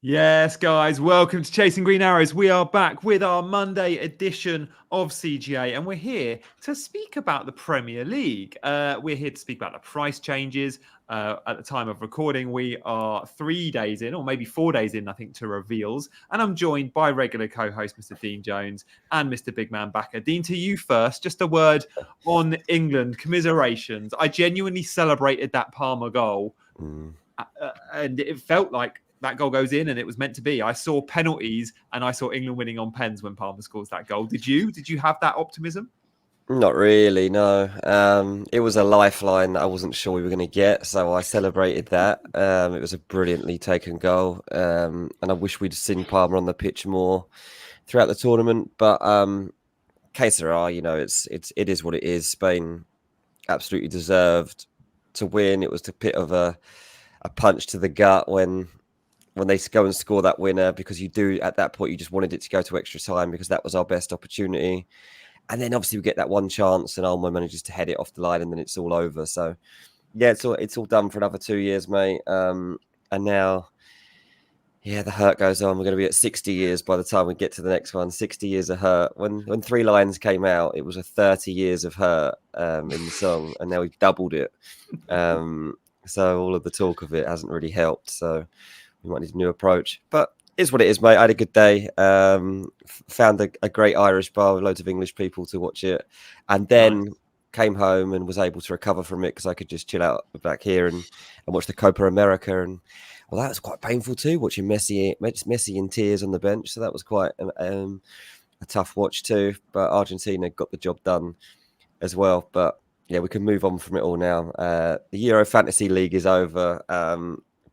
Yes, guys, welcome to Chasing Green Arrows. We are back with our Monday edition of CGA, and we're here to speak about the Premier League. We're here to speak about the price changes. At the time of recording, we are 3 days in, or maybe 4 days in, I think, to reveals. And I'm joined by regular co-host Mr. Dean Jones and Mr. Big Man Backer. Dean, to you first, just a word on England. Commiserations. I genuinely celebrated that Palmer goal, and it felt like that goal goes in and it was meant to be. I saw penalties and I saw England winning on pens when Palmer scores that goal. Did you? Did you have that optimism? Not really, no. It was a lifeline that I wasn't sure we were going to get, so I celebrated that. It was a brilliantly taken goal, and I wish we'd seen Palmer on the pitch more throughout the tournament. But que sera, you know, it is what it is. Spain absolutely deserved to win. It was a bit of a punch to the gut when they go and score that winner, because you do, at that point, you just wanted it to go to extra time because that was our best opportunity. And then obviously we get that one chance and Olmo manages to head it off the line and then it's all over. So yeah, it's all done for another 2 years, mate. And now, yeah, the hurt goes on. We're going to be at 60 years by the time we get to the next one. 60 years of hurt. When Three Lions came out, it was a 30 years of hurt in the song, and now we've doubled it. So all of the talk of it hasn't really helped. So we might need a new approach, but it's what it is, mate. I had a good day. Found a great Irish bar with loads of English people to watch it, and then came home and was able to recover from it because I could just chill out back here and watch the Copa America. And well, that was quite painful too, watching Messi in tears on the bench. So that was quite a tough watch too. But Argentina got the job done as well. But yeah, we can move on from it all now. The Euro Fantasy League is over.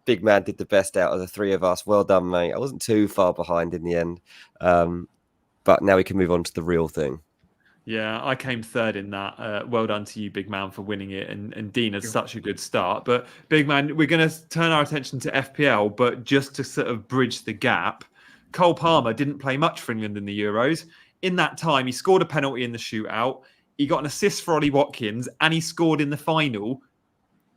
Big Man did the best out of the three of us. Well done, mate. I wasn't too far behind in the end. But now we can move on to the real thing. Yeah, I came third in that. Well done to you, Big Man, for winning it. And Dean has such a good start. But Big Man, we're going to turn our attention to FPL, but just to sort of bridge the gap, Cole Palmer didn't play much for England in the Euros. In that time, he scored a penalty in the shootout. He got an assist for Ollie Watkins, and he scored in the final.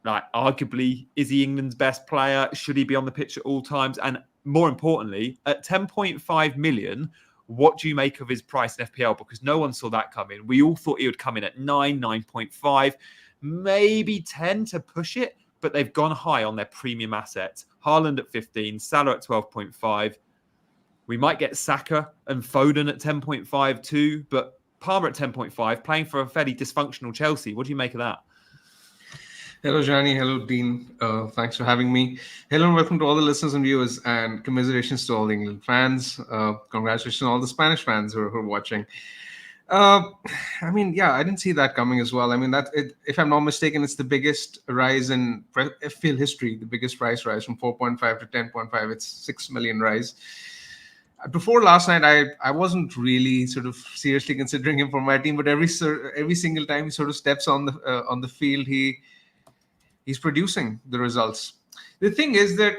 Like, arguably, is he England's best player? Should he be on the pitch at all times? And more importantly, at 10.5 million, what do you make of his price in FPL? Because no one saw that come in. We all thought he would come in at 9.5, maybe 10 to push it, but they've gone high on their premium assets. Haaland at 15, Salah at 12.5. We might get Saka and Foden at 10.5 too, but Palmer at 10.5, playing for a fairly dysfunctional Chelsea. What do you make of that? Hello, Johnny. Hello, Dean. Thanks for having me. Hello and welcome to all the listeners and viewers, and commiserations to all the England fans. Congratulations to all the Spanish fans who are watching. I didn't see that coming as well. I mean, if I'm not mistaken, it's the biggest rise in FPL history, the biggest price rise from 4.5 to 10.5. It's 6 million rise. Before last night, I wasn't really sort of seriously considering him for my team, but every single time he sort of steps on the field, he's producing the results. The thing is that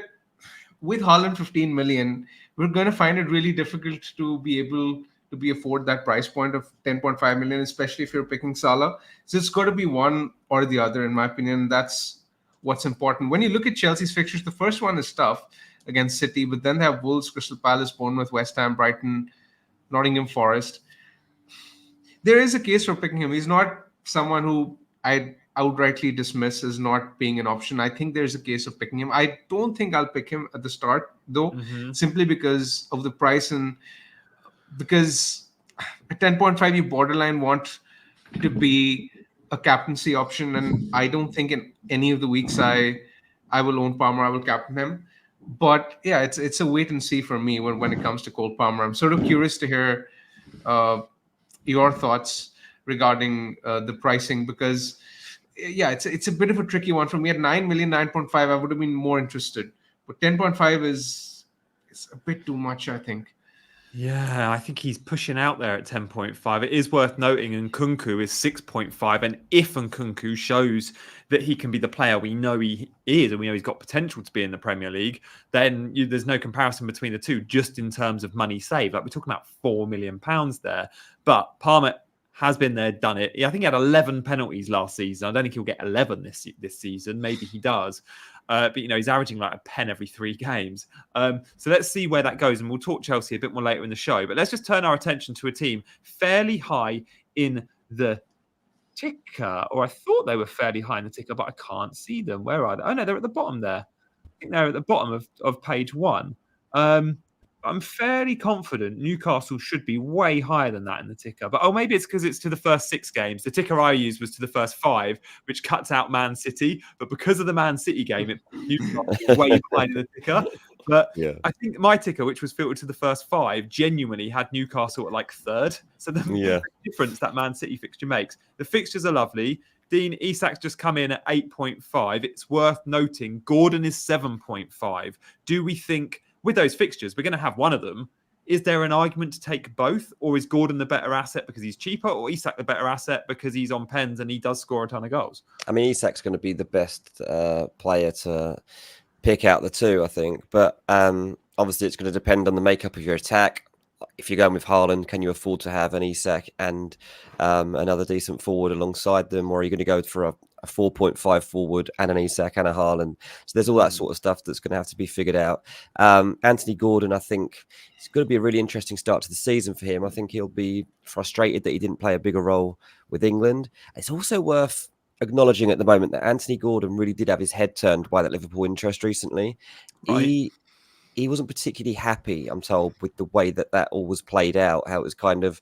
with Haaland 15 million, we're going to find it really difficult to be able to afford that price point of 10.5 million, especially if you're picking Salah. So it's got to be one or the other, in my opinion. That's what's important. When you look at Chelsea's fixtures, the first one is tough against City, but then they have Wolves, Crystal Palace, Bournemouth, West Ham, Brighton, Nottingham Forest. There is a case for picking him. He's not someone who I'd outrightly dismiss as not being an option. I think there's a case of picking him. I don't think I'll pick him at the start, though, simply because of the price and because at 10.5 you borderline want to be a captaincy option, and I don't think in any of the weeks I will own Palmer, I will captain him. But yeah, it's a wait and see for me when it comes to Cole Palmer. I'm sort of curious to hear your thoughts regarding the pricing, because yeah, it's a bit of a tricky one for me. At 9 million, 9.5, I would have been more interested. But 10.5 is a bit too much, I think. Yeah, I think he's pushing out there at 10.5. It is worth noting Nkunku is 6.5. And if Nkunku shows that he can be the player we know he is, and we know he's got potential to be in the Premier League, then there's no comparison between the two, just in terms of money saved. Like, we're talking about £4 million there. But Palmer has been there, done it. I think he had 11 penalties last season. I don't think he'll get 11 this season. Maybe he does. But, he's averaging like a pen every 3 games. So let's see where that goes. And we'll talk Chelsea a bit more later in the show. But let's just turn our attention to a team fairly high in the ticker. Or I thought they were fairly high in the ticker, but I can't see them. Where are they? Oh, no, they're at the bottom there. I think they're at the bottom of page 1. I'm fairly confident Newcastle should be way higher than that in the ticker. But maybe it's because it's to the first 6 games. The ticker I used was to the first 5, which cuts out Man City. But because of the Man City game, it Newcastle way behind in the ticker. But yeah. I think my ticker, which was filtered to the first 5, genuinely had Newcastle at like 3rd. So the difference that Man City fixture makes. The fixtures are lovely. Dean, Isak's just come in at 8.5. It's worth noting Gordon is 7.5. Do we think, with those fixtures, we're going to have one of them? Is there an argument to take both? Or is Gordon the better asset because he's cheaper? Or Isak the better asset because he's on pens and he does score a ton of goals? I mean, Isak's going to be the best player to pick out the two, I think. But obviously, it's going to depend on the makeup of your attack. If you're going with Haaland, can you afford to have an Isak and another decent forward alongside them? Or are you going to go for a 4.5 forward and an Isak and a Haaland? So there's all that sort of stuff that's going to have to be figured out. Anthony Gordon, I think it's going to be a really interesting start to the season for him. I think he'll be frustrated that he didn't play a bigger role with England. It's also worth acknowledging at the moment that Anthony Gordon really did have his head turned by that Liverpool interest recently. Right. He wasn't particularly happy, I'm told, with the way that all was played out, how it was kind of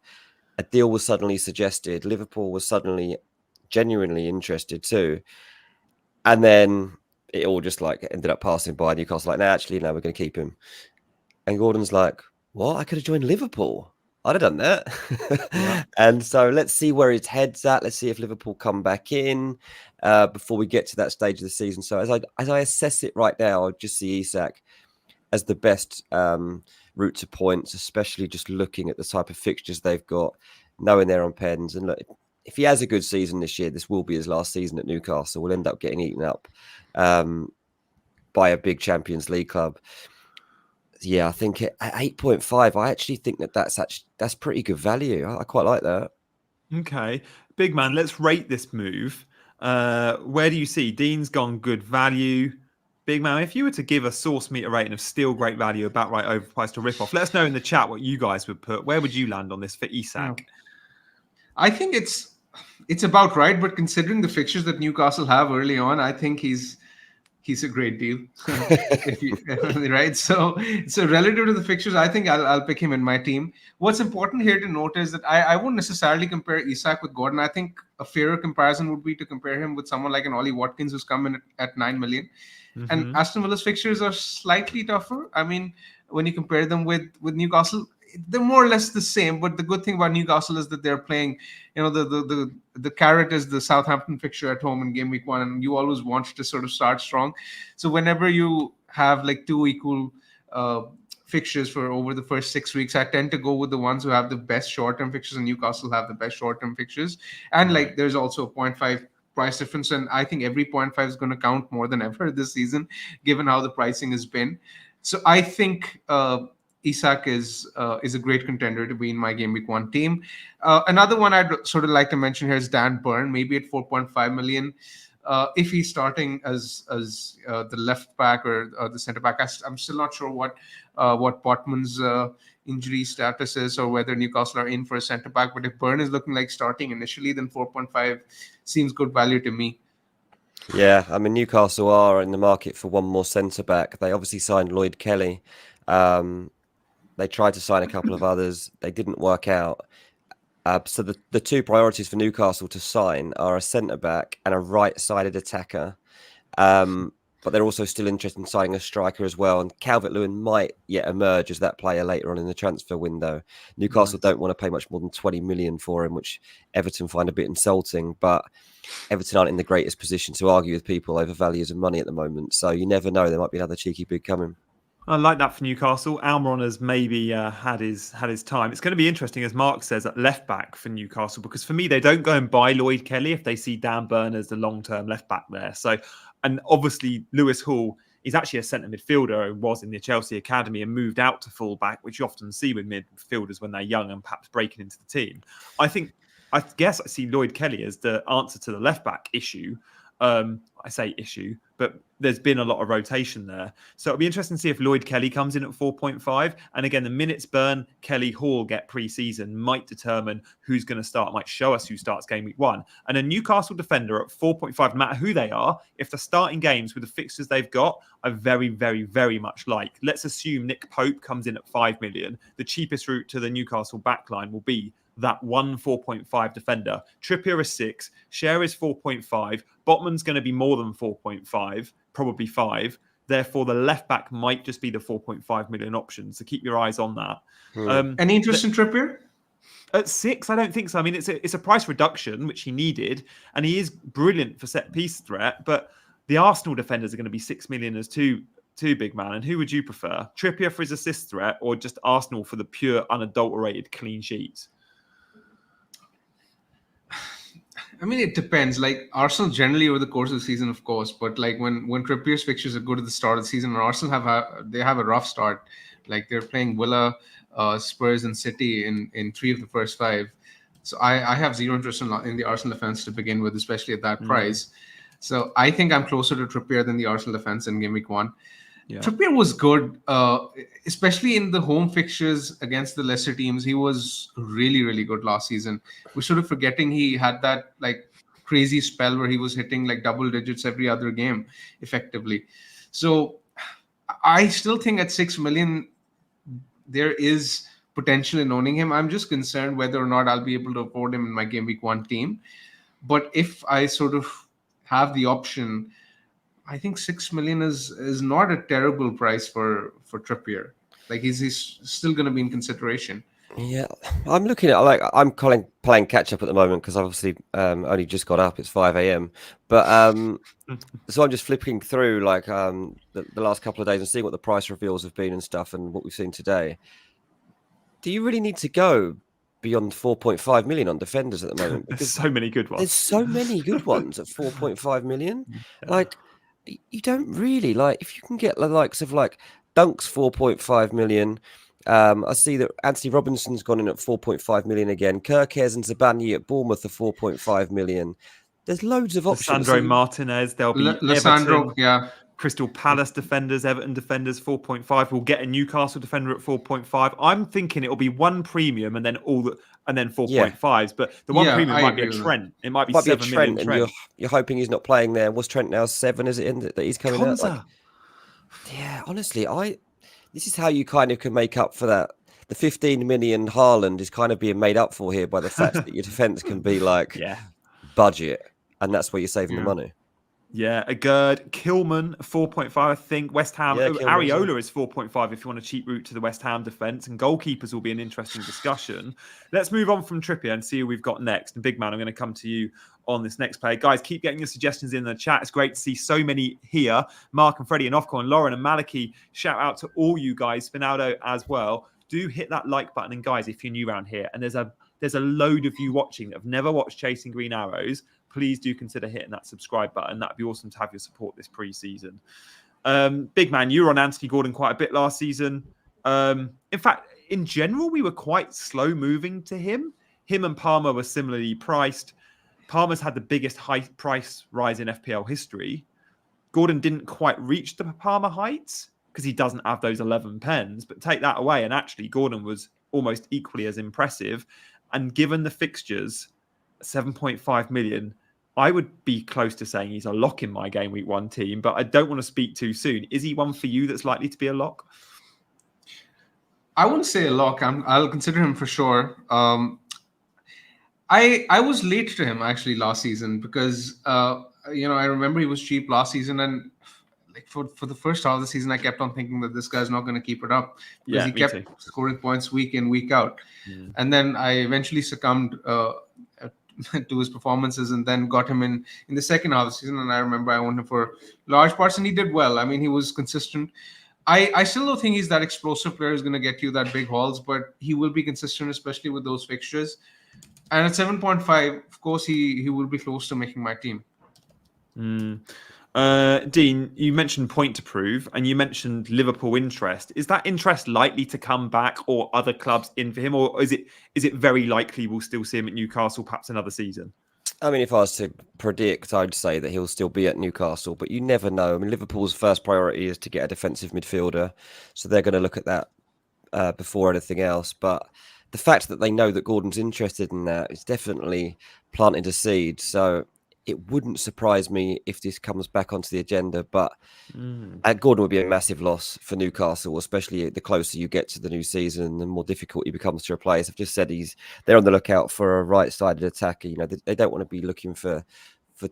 a deal was suddenly suggested. Liverpool was suddenly genuinely interested too. And then it all just like ended up passing by. Newcastle like, no, actually, no, we're going to keep him. And Gordon's like, what? I could have joined Liverpool. I'd have done that. Yeah. And so let's see where his head's at. Let's see if Liverpool come back in before we get to that stage of the season. So as I assess it right now, I just see Isak as the best route to points, especially just looking at the type of fixtures they've got, knowing they're on pens. And look, if he has a good season this year, this will be his last season at Newcastle. We'll end up getting eaten up by a big Champions League club. Yeah, I think at 8.5, I actually think that's pretty good value. I quite like that. Okay. Big man, let's rate this move. Where do you see? Dean's gone good value. Big man, if you were to give a source meter rating of still great value, about right overpriced or rip off, let us know in the chat what you guys would put. Where would you land on this for Isak? I think it's about right, but considering the fixtures that Newcastle have early on, I think he's a great deal. Right? So relative to the fixtures, I think I'll pick him in my team. What's important here to note is that I won't necessarily compare Isak with Gordon. I think a fairer comparison would be to compare him with someone like an Ollie Watkins who's come in at 9 million. Mm-hmm. And Aston Villa's fixtures are slightly tougher. I mean, when you compare them with Newcastle, they're more or less the same. But the good thing about Newcastle is that they're playing, the carrot is the Southampton fixture at home in game week 1, and you always want to sort of start strong. So whenever you have like 2 equal fixtures for over the first 6 weeks, I tend to go with the ones who have the best short-term fixtures, and Newcastle have the best short-term fixtures. And like there's also a 0.5 price difference, and I think every 0.5 is going to count more than ever this season, given how the pricing has been. So I think Isak is a great contender to be in my game week 1 team. Another one I'd sort of like to mention here is Dan Burn, maybe at 4.5 million. If he's starting as the left back or the centre back, I'm still not sure what Potman's injury status is, or whether Newcastle are in for a centre back. But if Burn is looking like starting initially, then 4.5 seems good value to me. Yeah, I mean, Newcastle are in the market for one more centre back. They obviously signed Lloyd Kelly. They tried to sign a couple of others. They didn't work out. So the 2 priorities for Newcastle to sign are a centre back and a right-sided attacker. but they're also still interested in signing a striker as well. And Calvert-Lewin might yet emerge as that player later on in the transfer window. Newcastle don't want to pay much more than 20 million for him, which Everton find a bit insulting. But Everton aren't in the greatest position to argue with people over values of money at the moment. So you never know. There might be another cheeky bid coming. I like that for Newcastle. Almiron has maybe had his time. It's going to be interesting, as Mark says, at left back for Newcastle, because for me, they don't go and buy Lloyd Kelly if they see Dan Burn as the long-term left back there. So, and obviously Lewis Hall is actually a centre midfielder and was in the Chelsea academy and moved out to full back, which you often see with midfielders when they're young and perhaps breaking into the team. I guess I see Lloyd Kelly as the answer to the left back issue. I say issue, but there's been a lot of rotation there. So it'll be interesting to see if Lloyd Kelly comes in at 4.5. And again, the minutes Burn, Kelly, Hall get pre-season might determine who's going to start, might show us who starts game week 1. And a Newcastle defender at 4.5, no matter who they are, if they're starting games with the fixtures they've got, I very, very, very much like. Let's assume Nick Pope comes in at 5 million. The cheapest route to the Newcastle backline will be that 4.5 defender. Trippier is 6, Schär is 4.5, Botman's going to be more than 4.5, probably 5. Therefore, the left back might just be the 4.5 million option. So keep your eyes on that. Any interest in Trippier? At 6, I don't think so. I mean, it's a price reduction, which he needed, and he is brilliant for set piece threat. But the Arsenal defenders are going to be 6 million as too big man. And who would you prefer? Trippier for his assist threat, or just Arsenal for the pure, unadulterated clean sheets? I mean, it depends. Like Arsenal generally over the course of the season, of course, but like when Trippier's fixtures are good at the start of the season, and Arsenal have a rough start. Like they're playing Villa, Spurs, and City in 3 of the first 5. So I have zero interest in the Arsenal defense to begin with, especially at that price. So I think I'm closer to Trippier than the Arsenal defense in game week 1. Yeah. Trippier was good, especially in the home fixtures against the lesser teams. He was really, really good last season. We're sort of forgetting he had that like crazy spell where he was hitting like double digits every other game effectively. So I still think at 6 million, there is potential in owning him. I'm just concerned whether or not I'll be able to afford him in my game week 1 team. But if I sort of have the option, I think 6 million is not a terrible price for Trippier. Like he's still going to be in consideration. Yeah, I'm looking at I'm playing catch up at the moment because obviously only just got up. It's 5 a.m. But so I'm just flipping through the last couple of days and seeing what the price reveals have been and stuff and what we've seen today. Do you really need to go beyond 4.5 million on defenders at the moment? There's so many good ones. There's so many good ones at 4.5 million. Yeah. You don't really if you can get the likes of Dunk's 4.5 million. I see that Anthony Robinson's gone in at 4.5 million again. Kirkes and Zabani at Bournemouth are 4.5 million. There's loads of options. Sandro Martinez, there'll be Lissandro, Everton, Crystal Palace defenders, Everton defenders 4.5. We'll get a Newcastle defender at 4.5. I'm thinking it'll be one premium and then 4.5s. But the one premium might be a Trent. It might be 7 million Trent. Trent. And you're hoping he's not playing there. Was Trent now 7? Is it in that he's coming out? Honestly, this is how you kind of can make up for that. The 15 million Haaland is kind of being made up for here by the fact that your defense can be budget, and that's where you're saving the money. Yeah, a Gerd, Kilman 4.5, I think. West Ham, Areola is 4.5 if you want a cheap route to the West Ham defence, and goalkeepers will be an interesting discussion. Let's move on from Trippier and see who we've got next. And Big Man, I'm going to come to you on this next player. Guys, keep getting your suggestions in the chat. It's great to see so many here. Mark and Freddie and Ofcom and Lauren and Maliki. Shout out to all you guys. Spinaldo as well. Do hit that like button. And guys, if you're new around here, and there's a load of you watching that have never watched Chasing Green Arrows, please do consider hitting that subscribe button. That'd be awesome to have your support this pre-season. Big Man, you were on Anthony Gordon quite a bit last season. In fact, in general, we were quite slow moving to him. Him and Palmer were similarly priced. Palmer's had the biggest price rise in FPL history. Gordon didn't quite reach the Palmer heights because he doesn't have those 11 pens. But take that away, and actually Gordon was almost equally as impressive. And given the fixtures, 7.5 million, I would be close to saying he's a lock in my game week 1 team, but I don't want to speak too soon. Is he one for you that's likely to be a lock? I wouldn't say a lock. I'll consider him for sure. I was late to him actually last season because I remember he was cheap last season and for the first half of the season, I kept on thinking that this guy's not going to keep it up because Yeah, he me kept too. scoring points week in, week out. And then I eventually succumbed to his performances and then got him in the second half of the season. And I remember I owned him for large parts and he did well. I mean, he was consistent. I still don't think he's that explosive player who's going to get you that big hauls, but he will be consistent, especially with those fixtures. And at 7.5, of course, he will be close to making my team. Dean, you mentioned point to prove and you mentioned Liverpool interest. Is that interest likely to come back or other clubs in for him? Or is it very likely we'll still see him at Newcastle perhaps another season? I mean, if I was to predict, I'd say that he'll still be at Newcastle, but you never know. I mean, Liverpool's first priority is to get a defensive midfielder, so they're going to look at that before anything else. But the fact that they know that Gordon's interested in that is definitely planting a seed. So it wouldn't surprise me if this comes back onto the agenda, but Gordon would be a massive loss for Newcastle, especially the closer you get to the new season, the more difficult he becomes to replace. I've just said they're on the lookout for a right-sided attacker. You know, they don't want to be looking for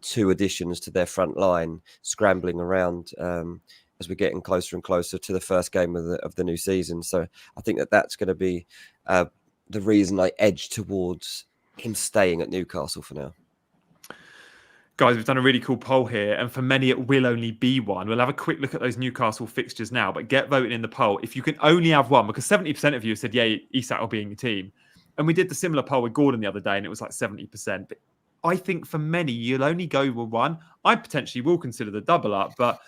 two additions to their front line, scrambling around as we're getting closer and closer to the first game of the new season. So I think that's going to be the reason I edge towards him staying at Newcastle for now. Guys, we've done a really cool poll here, and for many, it will only be one. We'll have a quick look at those Newcastle fixtures now, but get voting in the poll. If you can only have one, because 70% of you said, yeah, Isak will be in your team. And we did the similar poll with Gordon the other day, and it was like 70%. But I think for many, you'll only go with one. I potentially will consider the double up, but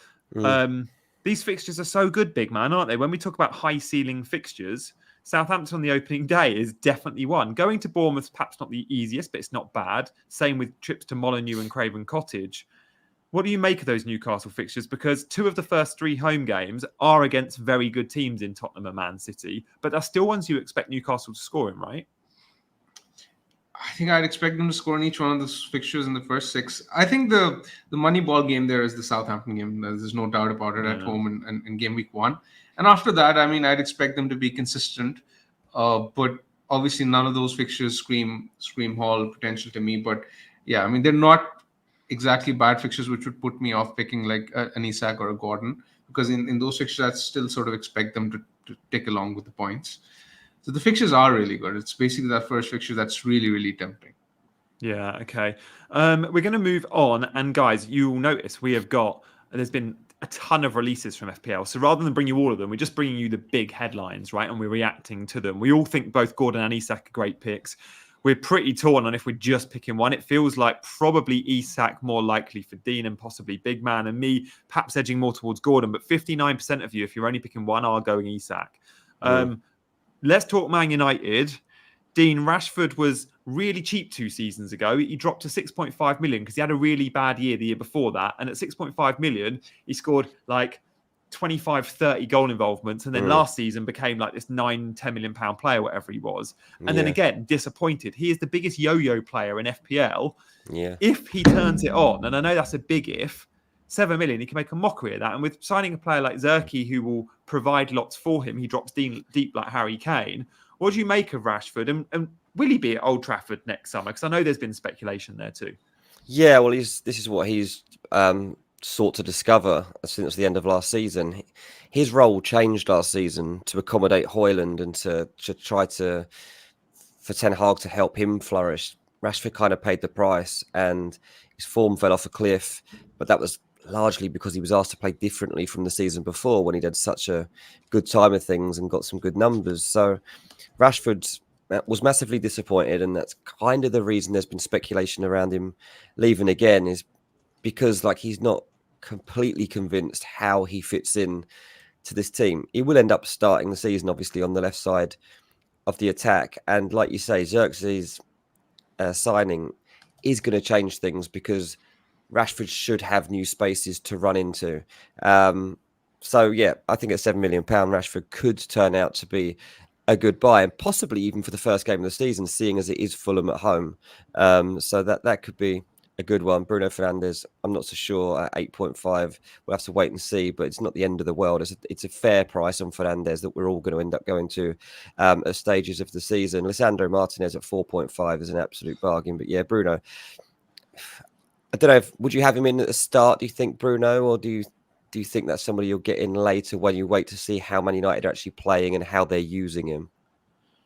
these fixtures are so good, big man, aren't they? When we talk about high ceiling fixtures, Southampton on the opening day is definitely one. Going to Bournemouth, perhaps not the easiest, but it's not bad. Same with trips to Molineux and Craven Cottage. What do you make of those Newcastle fixtures? Because 2 of the first 3 home games are against very good teams in Tottenham and Man City, but they're still ones you expect Newcastle to score in, right? I think I'd expect them to score in each one of those fixtures in the first 6. I think the money ball game there is the Southampton game. There's no doubt about it at home in game week 1. And after that, I mean, I'd expect them to be consistent. But obviously, none of those fixtures scream haul potential to me. But yeah, I mean, they're not exactly bad fixtures, which would put me off picking like an Isak or a Gordon. Because in those fixtures, I'd still sort of expect them to tick along with the points. So the fixtures are really good. It's basically that first fixture that's really, really tempting. Yeah, okay. We're going to move on. And guys, you'll notice there's been a ton of releases from FPL. So rather than bring you all of them, we're just bringing you the big headlines, right? And we're reacting to them. We all think both Gordon and Isak are great picks. We're pretty torn on if we're just picking one. It feels like probably Isak more likely for Dean and possibly Big Man, and me perhaps edging more towards Gordon. But 59% of you, if you're only picking one, are going Isak. Let's talk Man United. Dean, Rashford was really cheap 2 seasons ago. He dropped to 6.5 million because he had a really bad year the year before that. And at 6.5 million, he scored like 25, 30 goal involvements. And then last season became like this 9-10 million pound player, whatever he was. And then again, disappointed. He is the biggest yo-yo player in FPL. Yeah. If he turns it on, and I know that's a big if, 7 million, he can make a mockery of that. And with signing a player like Zerkey, who will provide lots for him, he drops deep like Harry Kane. What do you make of Rashford? And will he be at Old Trafford next summer? Because I know there's been speculation there too. Yeah, well, this is what he's sought to discover since the end of last season. His role changed last season to accommodate Haaland and to try for Ten Hag to help him flourish. Rashford kind of paid the price and his form fell off a cliff, but that was largely because he was asked to play differently from the season before when he did such a good time of things and got some good numbers. So Rashford was massively disappointed, and that's kind of the reason there's been speculation around him leaving again, is because like he's not completely convinced how he fits in to this team. He will end up starting the season obviously on the left side of the attack, and like you say, Xerxes signing is going to change things because Rashford should have new spaces to run into. So yeah, I think at £7 million, Rashford could turn out to be a good buy, and possibly even for the first game of the season, seeing as it is Fulham at home. So that could be a good one. Bruno Fernandes, I'm not so sure at 8.5. We'll have to wait and see, but it's not the end of the world. It's a fair price on Fernandes that we're all going to end up going to at stages of the season. Lisandro Martinez at 4.5 is an absolute bargain. But yeah, Bruno, I don't know, would you have him in at the start, do you think, Bruno, or do you do you think that's somebody you'll get in later when you wait to see how Man United are actually playing and how they're using him?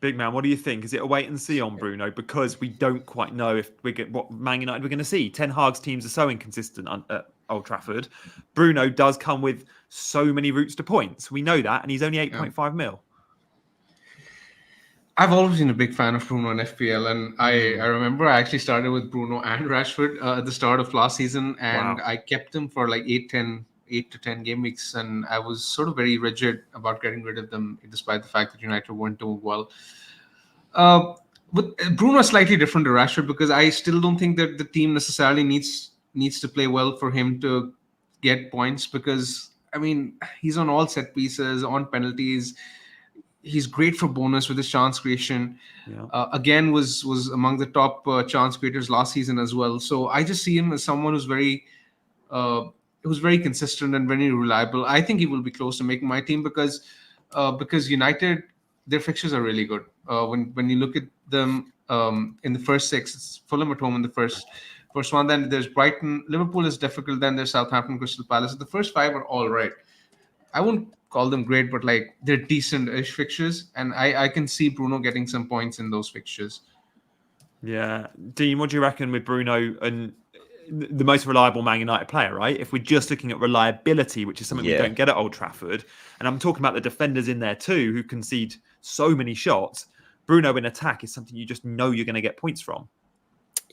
Big man, what do you think? Is it a wait and see on Bruno? Because we don't quite know if we get what Man United we're going to see. Ten Hag's teams are so inconsistent at Old Trafford. Bruno does come with so many routes to points. We know that, and he's only 8.5 mil. I've always been a big fan of Bruno in FPL, and I remember I actually started with Bruno and Rashford at the start of last season, and I kept them for like 8 to 10 game weeks, and I was sort of very rigid about getting rid of them, despite the fact that United weren't doing well. But Bruno is slightly different to Rashford because I still don't think that the team necessarily needs to play well for him to get points, because I mean, he's on all set pieces, on penalties. He's great for bonus with his chance creation. Yeah. Again, was among the top chance creators last season as well. So I just see him as someone who's very consistent and very reliable. I think he will be close to making my team because United, their fixtures are really good. When you look at them in the first 6, it's Fulham at home in the first one. Then there's Brighton. Liverpool is difficult. Then there's Southampton, Crystal Palace. The first 5 are all right. I wouldn't call them great, but like they're decent-ish fixtures, and I can see Bruno getting some points in those fixtures. Yeah, Dean, what do you reckon with Bruno and the most reliable Man United player? Right, if we're just looking at reliability, which is something we don't get at Old Trafford, and I'm talking about the defenders in there too, who concede so many shots. Bruno in attack is something you just know you're going to get points from.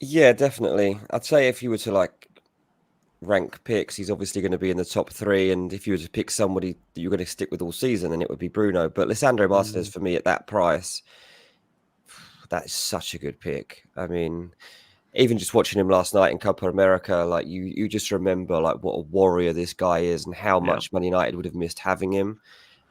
Yeah, definitely. I'd say if you were to like rank picks, he's obviously going to be in the top 3, and if you were to pick somebody that you're going to stick with all season, then it would be Bruno. But Lisandro Martinez for me at that price, that is such a good pick. I mean, even just watching him last night in Copa America, like you just remember like what a warrior this guy is and how much Man United would have missed having him.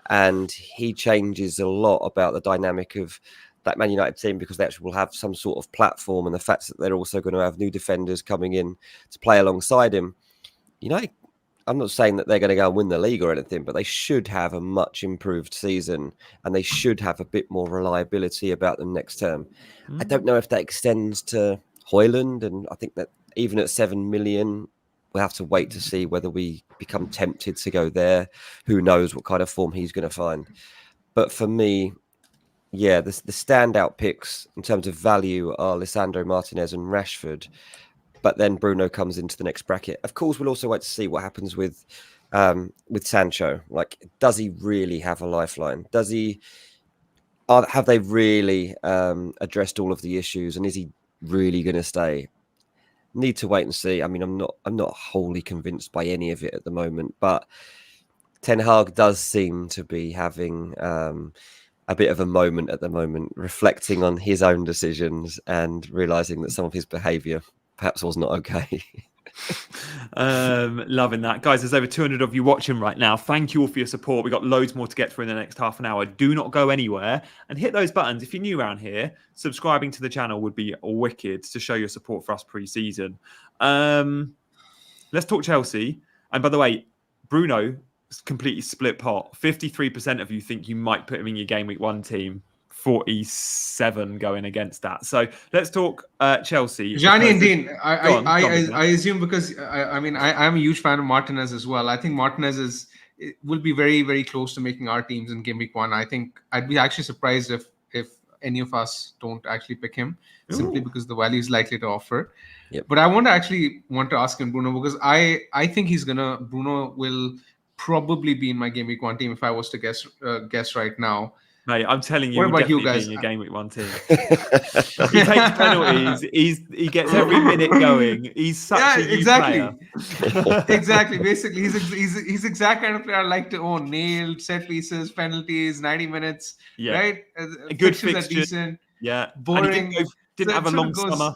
And he changes a lot about the dynamic of that Man United team, because they actually will have some sort of platform, and the fact that they're also going to have new defenders coming in to play alongside him. United, I'm not saying that they're going to go and win the league or anything, but they should have a much improved season, and they should have a bit more reliability about them next term. I don't know if that extends to Haaland, and I think that even at 7 million, we'll have to wait to see whether we become tempted to go there. Who knows what kind of form he's going to find. But for me, yeah, the standout picks in terms of value are Lisandro Martinez and Rashford. But then Bruno comes into the next bracket. Of course, we'll also wait to see what happens with Sancho. Like, does he really have a lifeline? Have they really addressed all of the issues? And is he really going to stay? Need to wait and see. I mean, I'm not wholly convinced by any of it at the moment. But Ten Hag does seem to be having a bit of a moment at the moment, reflecting on his own decisions and realizing that some of his behavior perhaps was not okay. Loving that. Guys, there's over 200 of you watching right now. Thank you all for your support. We've got loads more to get through in the next half an hour. Do not go anywhere and hit those buttons. If you're new around here, subscribing to the channel would be wicked to show your support for us pre-season. Let's talk Chelsea. And by the way, Bruno, completely split pot. 53% of you think you might put him in your game week 1 team. 47 going against that. So let's talk Chelsea. Johnny and Dean, I assume, because I'm a huge fan of Martinez as well. I think Martinez will be very, very close to making our teams in game week 1. I think I'd be actually surprised if any of us don't actually pick him, simply because the value is likely to offer. Yep. But I want to ask him, Bruno, because I think Bruno will probably be in my game week 1 team if I was to guess right now. Mate, I'm telling you, what about you guys? In your game week 1 team. He takes penalties. He gets every minute going. He's such a youth player. Exactly. Basically, he's exact kind of player I like to own. Nailed, set pieces, penalties, 90 minutes. Yeah. Right. Good fixtures. Decent. Yeah. Boring. And he didn't have a long summer.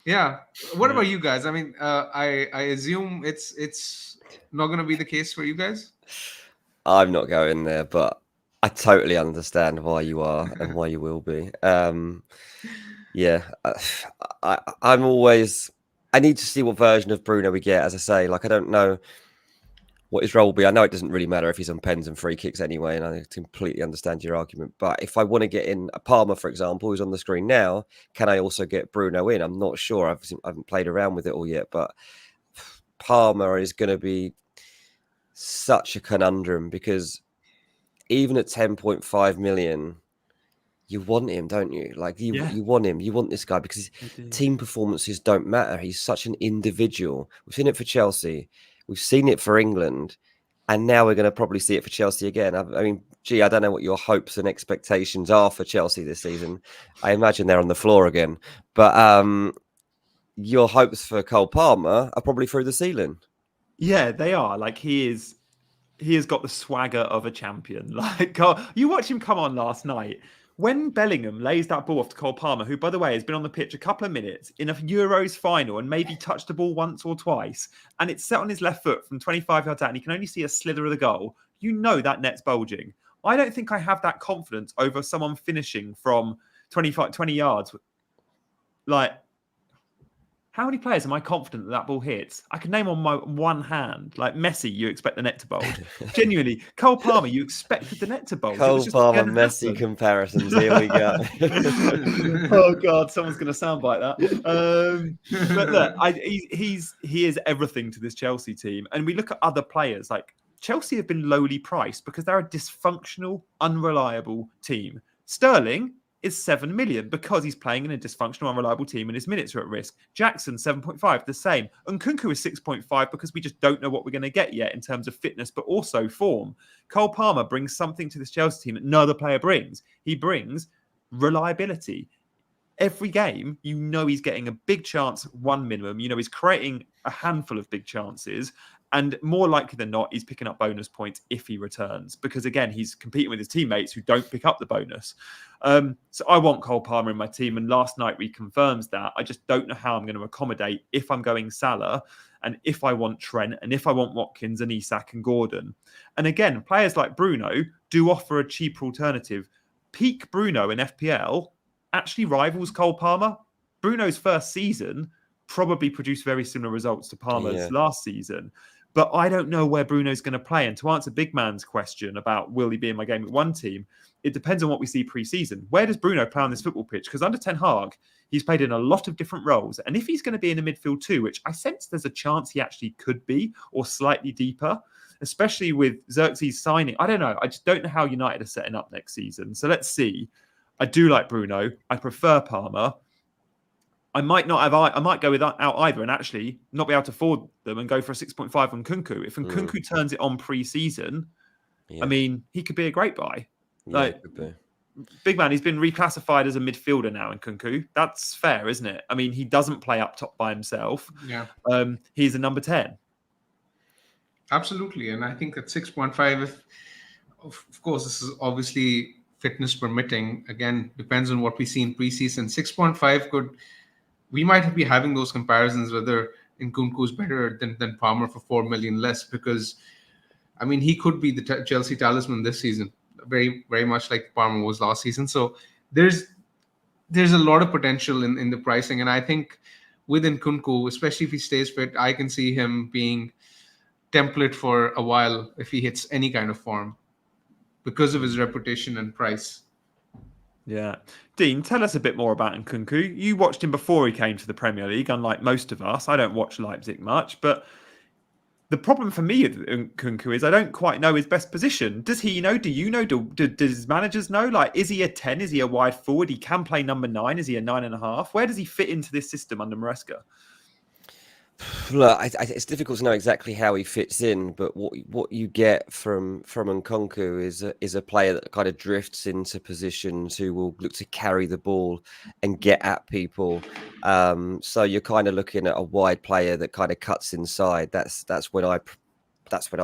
Yeah. What about you guys? I mean, I assume it's not going to be the case for you guys. I'm not going there, but I totally understand why you are and why you will be. Yeah, I'm always. I need to see what version of Bruno we get. As I say, like I don't know what his role will be. I know it doesn't really matter if he's on pens and free kicks anyway, and I completely understand your argument. But if I want to get in a Palmer, for example, who's on the screen now, can I also get Bruno in? I'm not sure. I haven't played around with it all yet, but Palmer is going to be such a conundrum because even at 10.5 million, you want him, don't you? Like you want him. You want this guy because team performances don't matter. He's such an individual. We've seen it for Chelsea. We've seen it for England. And now we're going to probably see it for Chelsea again. I mean, I don't know what your hopes and expectations are for Chelsea this season. I imagine they're on the floor again. But your hopes for Cole Palmer are probably through the ceiling. Yeah, they are. Like he has got the swagger of a champion. Like you watch him come on last night. When Bellingham lays that ball off to Cole Palmer, who, by the way, has been on the pitch a couple of minutes in a Euros final and maybe touched the ball once or twice, and it's set on his left foot from 25 yards out, and you can only see a slither of the goal, you know that net's bulging. I don't think I have that confidence over someone finishing from 20 yards. Like, how many players am I confident that ball hits? I can name on my one hand. Like Messi, you expect the net to bulge. Genuinely, Cole Palmer, you expected the net to bulge. Cole Palmer, Messi comparisons. Here we go. Oh God, someone's going to soundbite that. But look, he is everything to this Chelsea team. And we look at other players. Like Chelsea have been lowly priced because they're a dysfunctional, unreliable team. Sterling is 7 million because he's playing in a dysfunctional, unreliable team and his minutes are at risk. Jackson, 7.5, the same. And Nkunku is 6.5 because we just don't know what we're going to get yet in terms of fitness, but also form. Cole Palmer brings something to this Chelsea team that no other player brings. He brings reliability. Every game, you know he's getting a big chance, one minimum. You know he's creating a handful of big chances. And more likely than not, he's picking up bonus points if he returns. Because again, he's competing with his teammates who don't pick up the bonus. So I want Cole Palmer in my team. And last night reconfirms that. I just don't know how I'm going to accommodate if I'm going Salah and if I want Trent and if I want Watkins and Isak and Gordon. And again, players like Bruno do offer a cheaper alternative. Peak Bruno in FPL actually rivals Cole Palmer. Bruno's first season probably produced very similar results to Palmer's last season. But I don't know where Bruno's going to play. And to answer Big Man's question about will he be in my game with one team, it depends on what we see pre-season. Where does Bruno play on this football pitch? Because under Ten Hag, he's played in a lot of different roles. And if he's going to be in the midfield too, which I sense there's a chance he actually could be, or slightly deeper, especially with Xerxes signing. I don't know. I just don't know how United are setting up next season. So let's see. I do like Bruno. I prefer Palmer. I might go without either and actually not be able to afford them and go for a 6.5 on Nkunku. If Nkunku turns it on pre-season, I mean, he could be a great buy. Like, Big Man, he's been reclassified as a midfielder now in Nkunku. That's fair, isn't it? I mean, he doesn't play up top by himself. Yeah. He's a number 10. Absolutely. And I think at 6.5, of course, this is obviously fitness permitting. Again, depends on what we see in pre-season. 6.5 we might be having those comparisons whether Nkunku is better than Palmer for 4 million less because, I mean, he could be the Chelsea talisman this season, very, very much like Palmer was last season. So there's a lot of potential in the pricing. And I think with Nkunku, especially if he stays fit, I can see him being template for a while if he hits any kind of form because of his reputation and price. Yeah. Dean, tell us a bit more about Nkunku. You watched him before he came to the Premier League, unlike most of us. I don't watch Leipzig much, but the problem for me with Nkunku is I don't quite know his best position. Does he know? Do you know? Does his managers know? Like, is he a 10? Is he a wide forward? He can play number 9. Is he a 9.5? Where does he fit into this system under Maresca? Look, it's difficult to know exactly how he fits in, but what you get from Nkunku is a player that kind of drifts into positions who will look to carry the ball and get at people. So you're kind of looking at a wide player that kind of cuts inside. That's when I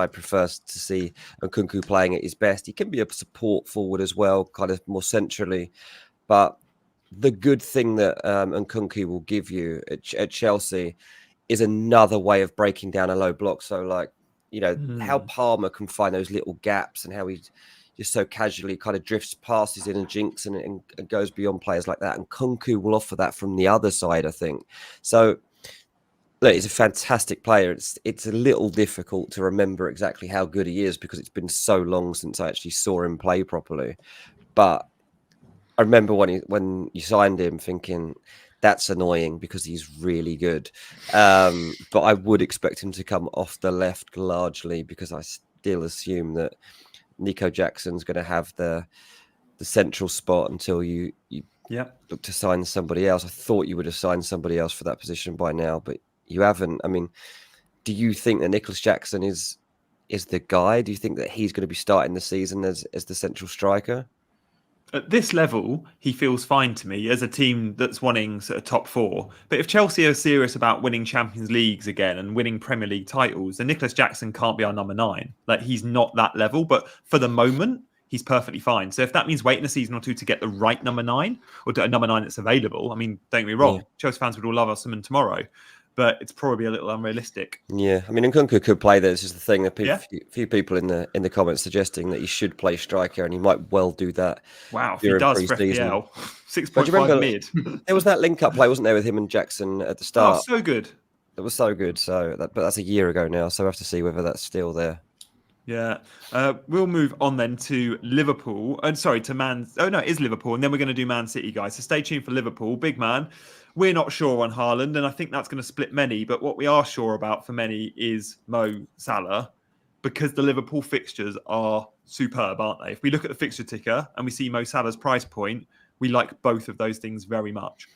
prefer to see Nkunku playing at his best. He can be a support forward as well, kind of more centrally, but the good thing that Nkunku will give you at Chelsea is another way of breaking down a low block. So, like, you know, how Palmer can find those little gaps and how he just so casually kind of drifts passes in and jinks and goes beyond players like that. And Nkunku will offer that from the other side, I think. So, look, he's a fantastic player. It's a little difficult to remember exactly how good he is because it's been so long since I actually saw him play properly. But I remember when you signed him thinking, that's annoying because he's really good. But I would expect him to come off the left largely because I still assume that Nico Jackson's going to have the central spot until you look to sign somebody else. I thought you would have signed somebody else for that position by now, but you haven't. I mean, do you think that Nicholas Jackson is the guy? Do you think that he's going to be starting the season as the central striker? At this level, he feels fine to me as a team that's wanting sort of top 4. But if Chelsea are serious about winning Champions Leagues again and winning Premier League titles, then Nicholas Jackson can't be our number 9. Like, he's not that level. But for the moment, he's perfectly fine. So if that means waiting a season or two to get the right number 9 or a number 9 that's available, I mean, don't get me wrong, Chelsea fans would all love Osimhen tomorrow. But it's probably a little unrealistic. Yeah, I mean, Nkunku could play there. This is the thing. A few people in the comments suggesting that he should play striker, and he might well do that. Wow, if he does for FPL, 6.5 mid. There was that link-up play, wasn't there, with him and Jackson at the start? Oh, so good. It was so good. But that's a year ago now, so we have to see whether that's still there. Yeah, we'll move on then to Liverpool. And sorry, to Man. Oh no, it is Liverpool, and then we're going to do Man City, guys. So stay tuned for Liverpool, big man. We're not sure on Haaland, and I think that's going to split many. But what we are sure about for many is Mo Salah, because the Liverpool fixtures are superb, aren't they? If we look at the fixture ticker and we see Mo Salah's price point, we like both of those things very much.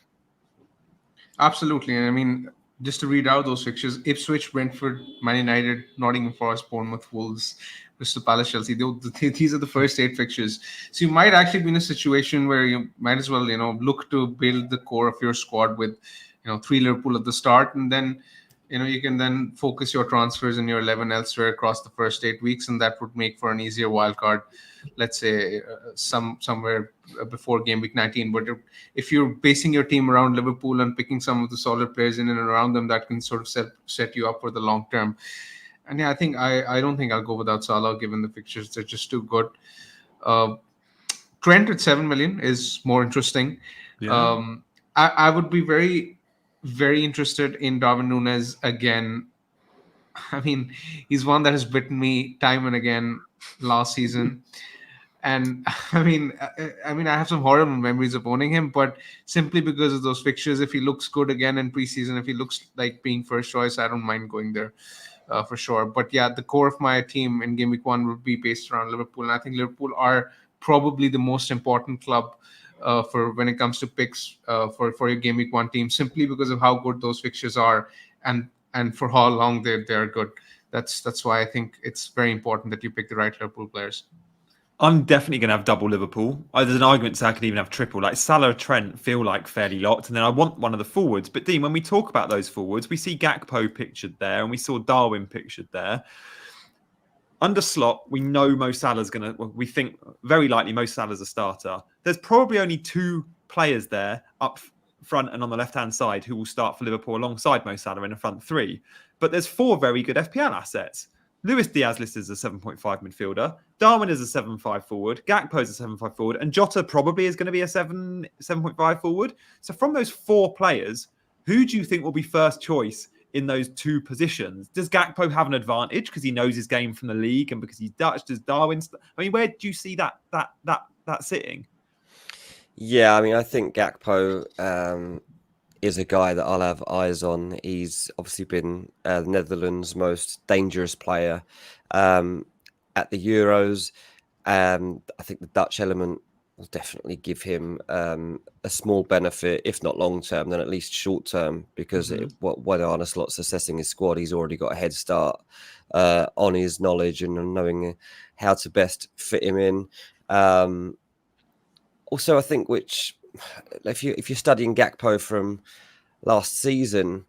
Absolutely, and I mean, just to read out those fixtures: Ipswich, Brentford, Man United, Nottingham Forest, Bournemouth, Wolves, Crystal Palace, Chelsea. These are the first 8 fixtures. So you might actually be in a situation where you might as well, look to build the core of your squad with, 3 Liverpool at the start, and then, you can then focus your transfers and your 11 elsewhere across the first 8 weeks, and that would make for an easier wild card. Let's say somewhere before game week 19. But if you're basing your team around Liverpool and picking some of the solid players in and around them, that can sort of set you up for the long term. And yeah, I don't think I'll go without Salah given the fixtures. They're just too good. Trent at 7 million is more interesting. Yeah. I would be very, very interested in Darwin Núñez again. I mean, he's one that has bitten me time and again last season. And I mean, I have some horrible memories of owning him, but simply because of those fixtures, if he looks good again in preseason, if he looks like being first choice, I don't mind going there. For sure. But yeah, the core of my team in game week 1 would be based around Liverpool. And I think Liverpool are probably the most important club for when it comes to picks for your game week 1 team, simply because of how good those fixtures are and for how long they're good. That's why I think it's very important that you pick the right Liverpool players. I'm definitely going to have double Liverpool. There's an argument to say I could even have triple. Like Salah, Trent feel like fairly locked, and then I want one of the forwards. But Dean, when we talk about those forwards, we see Gakpo pictured there, and we saw Darwin pictured there. Under Slot, we know Mo Salah's going to. We think very likely Mo Salah's a starter. There's probably only 2 players there up front and on the left-hand side who will start for Liverpool alongside Mo Salah in the front 3. But there's 4 very good FPL assets. Luis Diaz listed as a 7.5 midfielder. Darwin is a 7.5 forward. Gakpo is a 7.5 forward. And Jota probably is going to be a 7.5 forward. So from those 4 players, who do you think will be first choice in those 2 positions? Does Gakpo have an advantage because he knows his game from the league and because he's Dutch? Does Darwin... I mean, where do you see that sitting? Yeah, I mean, I think Gakpo... is a guy that I'll have eyes on. He's obviously been the Netherlands' most dangerous player at the Euros. I think the Dutch element will definitely give him a small benefit, if not long-term, then at least short-term, because when Arne Slot's assessing his squad, he's already got a head start on his knowledge and knowing how to best fit him in. Also, I think if you're studying Gakpo from last season,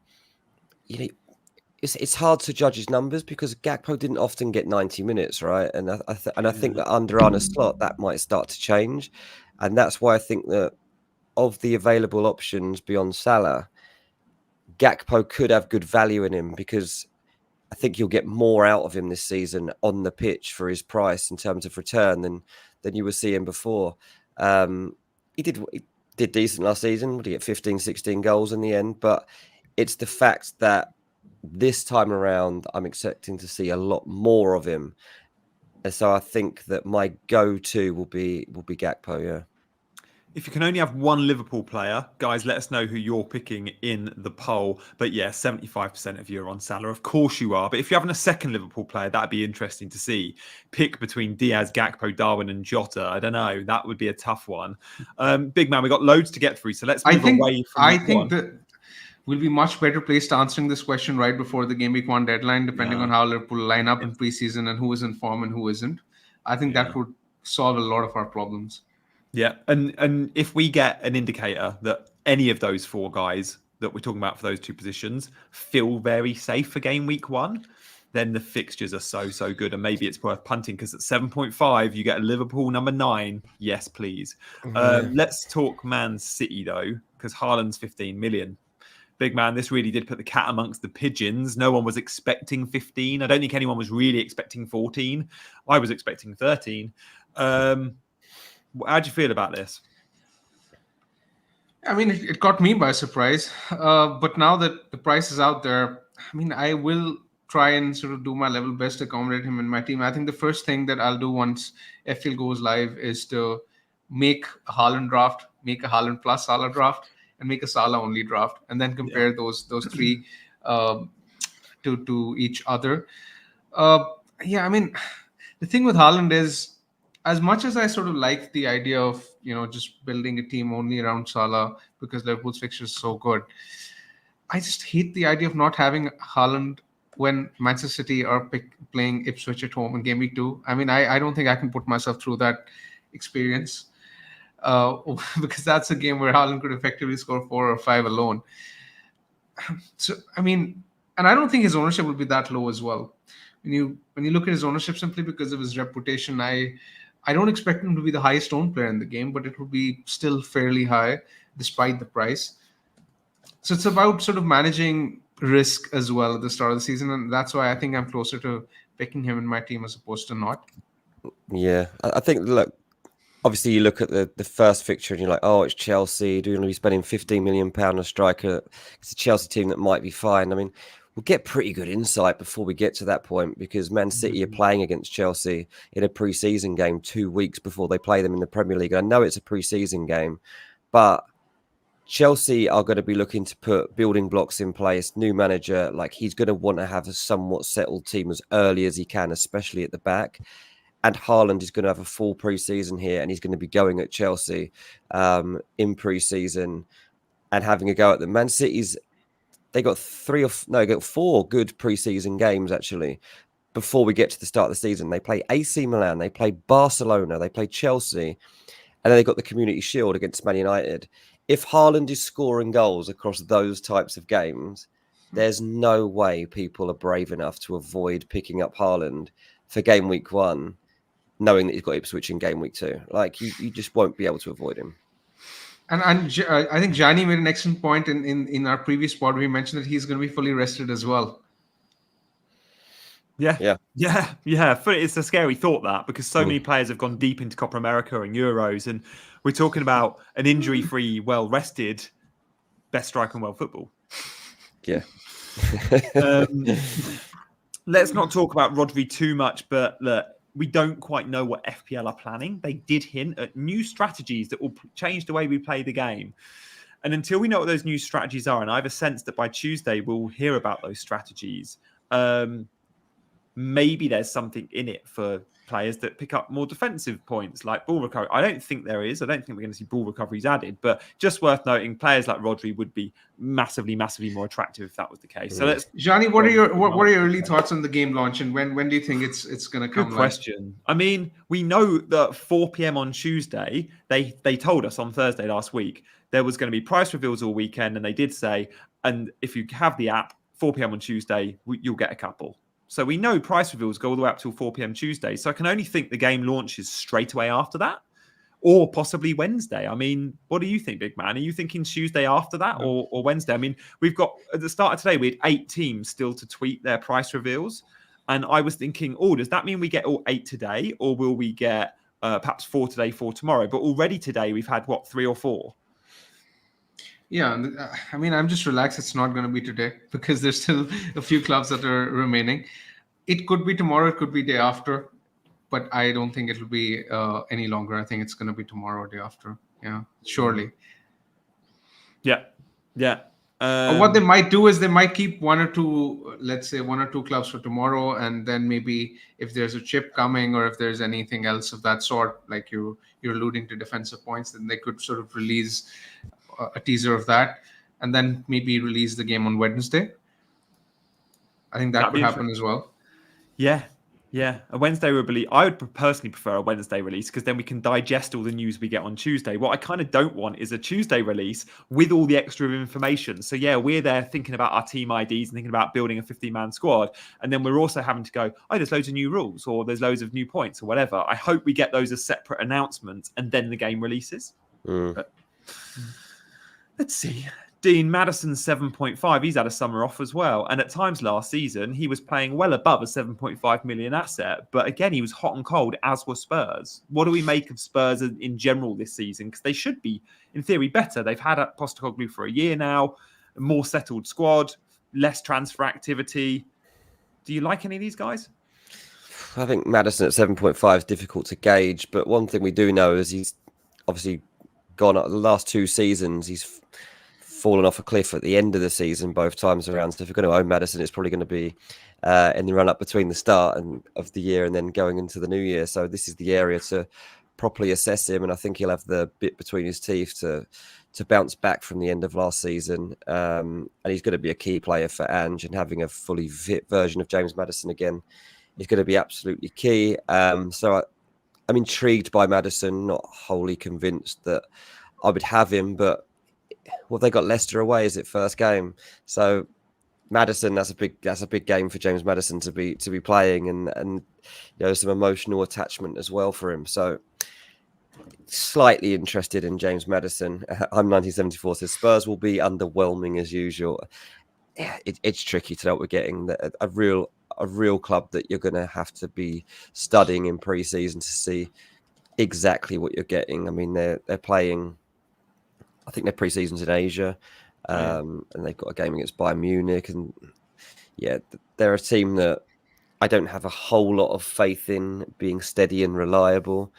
it's hard to judge his numbers because Gakpo didn't often get 90 minutes, right? And I think that under Arne Slot that might start to change, and that's why I think that of the available options beyond Salah, Gakpo could have good value in him because I think you'll get more out of him this season on the pitch for his price in terms of return than you were seeing before. He did decent last season. Would he get 15, 16 goals in the end? But it's the fact that this time around, I'm expecting to see a lot more of him. And so I think that my go-to will be Gakpo, yeah. If you can only have one Liverpool player, guys, let us know who you're picking in the poll. But yeah, 75% of you are on Salah. Of course you are. But if you're having a second Liverpool player, that'd be interesting to see. Pick between Diaz, Gakpo, Darwin, and Jota. I don't know. That would be a tough one. Big man, we've got loads to get through. So let's move away from I that think one. that we'll be much better placed answering this question right before the game week 1 deadline, depending on how Liverpool line up in preseason and who is in form and who isn't. I think that would solve a lot of our problems. Yeah, and if we get an indicator that any of those four guys that we're talking about for those two positions feel very safe for game week 1, then the fixtures are so good, and maybe it's worth punting, because at 7.5 you get a Liverpool number 9. Yes, please. Let's talk Man City though, because Haaland's 15 million. Big man, this really did put the cat amongst the pigeons. No one was expecting 15. I don't think anyone was really expecting 14. I was expecting 13. How do you feel about this? I mean, it caught me by surprise. But now that the price is out there, I mean, I will try and sort of do my level best to accommodate him in my team. I think the first thing that I'll do once FPL goes live is to make a Haaland draft, make a Haaland plus Salah draft, and make a Salah only draft, and then compare those three to each other. I mean, the thing with Haaland is, as much as I sort of like the idea of just building a team only around Salah because Liverpool's fixture is so good, I just hate the idea of not having Haaland when Manchester City are playing Ipswich at home in game week 2. I mean, I don't think I can put myself through that experience because that's a game where Haaland could effectively score 4 or 5 alone. So I mean, and I don't think his ownership will be that low as well. When you look at his ownership, simply because of his reputation, I don't expect him to be the highest owned player in the game, but it will be still fairly high despite the price. So it's about sort of managing risk as well at the start of the season, and that's why I think I'm closer to picking him in my team as opposed to not. Yeah, I think, look, obviously you look at the first fixture and you're like, oh, it's Chelsea. Do you want to be spending £15 million on a striker? It's a Chelsea team that might be fine. I mean, we'll get pretty good insight before we get to that point, because Man City are playing against Chelsea in a pre-season game 2 weeks before they play them in the Premier League. I know it's a pre-season game, but Chelsea are going to be looking to put building blocks in place. New manager, like, he's going to want to have a somewhat settled team as early as he can, especially at the back. And Haaland is going to have a full pre-season here, and he's going to be going at Chelsea in pre-season and having a go at them. Man City's, they got 4 good pre-season games actually before we get to the start of the season. They play AC Milan, they play Barcelona, they play Chelsea, and then they got the Community Shield against Man United. If Haaland is scoring goals across those types of games, there's no way people are brave enough to avoid picking up Haaland for game week 1, knowing that he's got Ipswich in game week 2. Like, you just won't be able to avoid him. And I think Gianni made an excellent point in our previous pod. We mentioned that he's going to be fully rested as well. Yeah. It's a scary thought, that, because so many players have gone deep into Copa America and Euros, and we're talking about an injury-free, well-rested best striker in world football. Yeah. Let's not talk about Rodri too much, but look, we don't quite know what FPL are planning. They did hint at new strategies that will change the way we play the game. And until we know what those new strategies are, and I have a sense that by Tuesday we'll hear about those strategies, maybe there's something in it for players that pick up more defensive points, like ball recovery. I don't think there is. I don't think we're going to see ball recoveries added, but just worth noting, players like Rodri would be massively more attractive if that was the case. So let's, Gianni, what are your early thoughts on the game launch, and when do you think it's going to come? Good question. I mean, we know that 4 p.m. on Tuesday, they told us on Thursday last week there was going to be price reveals all weekend, and they did say, and if you have the app, 4 p.m. on Tuesday, you'll get a couple. So we know price reveals go all the way up till 4 p.m. Tuesday. So I can only think the game launches straight away after that, or possibly Wednesday. I mean, what do you think, big man? Are you thinking Tuesday after that, or Wednesday? I mean, we've got, at the start of today, we had 8 teams still to tweet their price reveals. And I was thinking, does that mean we get all 8 today, or will we get perhaps 4 today, 4 tomorrow? But already today, we've had, 3 or 4? Yeah, I mean, I'm just relaxed. It's not going to be today because there's still a few clubs that are remaining. It could be tomorrow. It could be day after, but I don't think it'll be any longer. I think it's going to be tomorrow or day after. Yeah, surely. Yeah, yeah. What they might do is they might keep one or two, let's say one or two clubs for tomorrow, and then maybe if there's a chip coming or if there's anything else of that sort, like you're alluding to defensive points, then they could sort of release a teaser of that, and then maybe release the game on Wednesday. I think that That'd could be happen as well. Yeah, yeah. A Wednesday release. I would personally prefer a Wednesday release because then we can digest all the news we get on Tuesday. What I kind of don't want is a Tuesday release with all the extra information. So yeah, we're there thinking about our team IDs and thinking about building a 50-man squad, and then we're also having to go, oh, there's loads of new rules or there's loads of new points or whatever. I hope we get those as separate announcements and then the game releases. But let's see. Dean Maddison's 7.5. He's had a summer off as well. And at times last season, he was playing well above a 7.5 million asset. But again, he was hot and cold, as were Spurs. What do we make of Spurs in general this season? Because they should be, in theory, better. They've had Postecoglou for a year now, a more settled squad, less transfer activity. Do you like any of these guys? I think Maddison at 7.5 is difficult to gauge. But one thing we do know is he's obviously gone up the last 2 seasons. He's fallen off a cliff at the end of the season both times around. So if you're going to own Maddison, it's probably going to be in the run up between the start of the year and then going into the new year. So this is the area to properly assess him, and I think he'll have the bit between his teeth to bounce back from the end of last season. And he's going to be a key player for Ange, and having a fully fit version of James Maddison again is going to be absolutely key. So I'm intrigued by Maddison, not wholly convinced that I would have him, but well, they got Leicester away as it first game, so Maddison, that's a big game for James Maddison to be playing, and some emotional attachment as well for him. So slightly interested in James Maddison. I'm 1974, so Spurs will be underwhelming as usual. Yeah, it's tricky to know what we're getting. A real club that you're going to have to be studying in pre-season to see exactly what you're getting. I mean, they're playing. I think their pre-season's in Asia, and they've got a game against Bayern Munich, and yeah, they're a team that I don't have a whole lot of faith in being steady and reliable.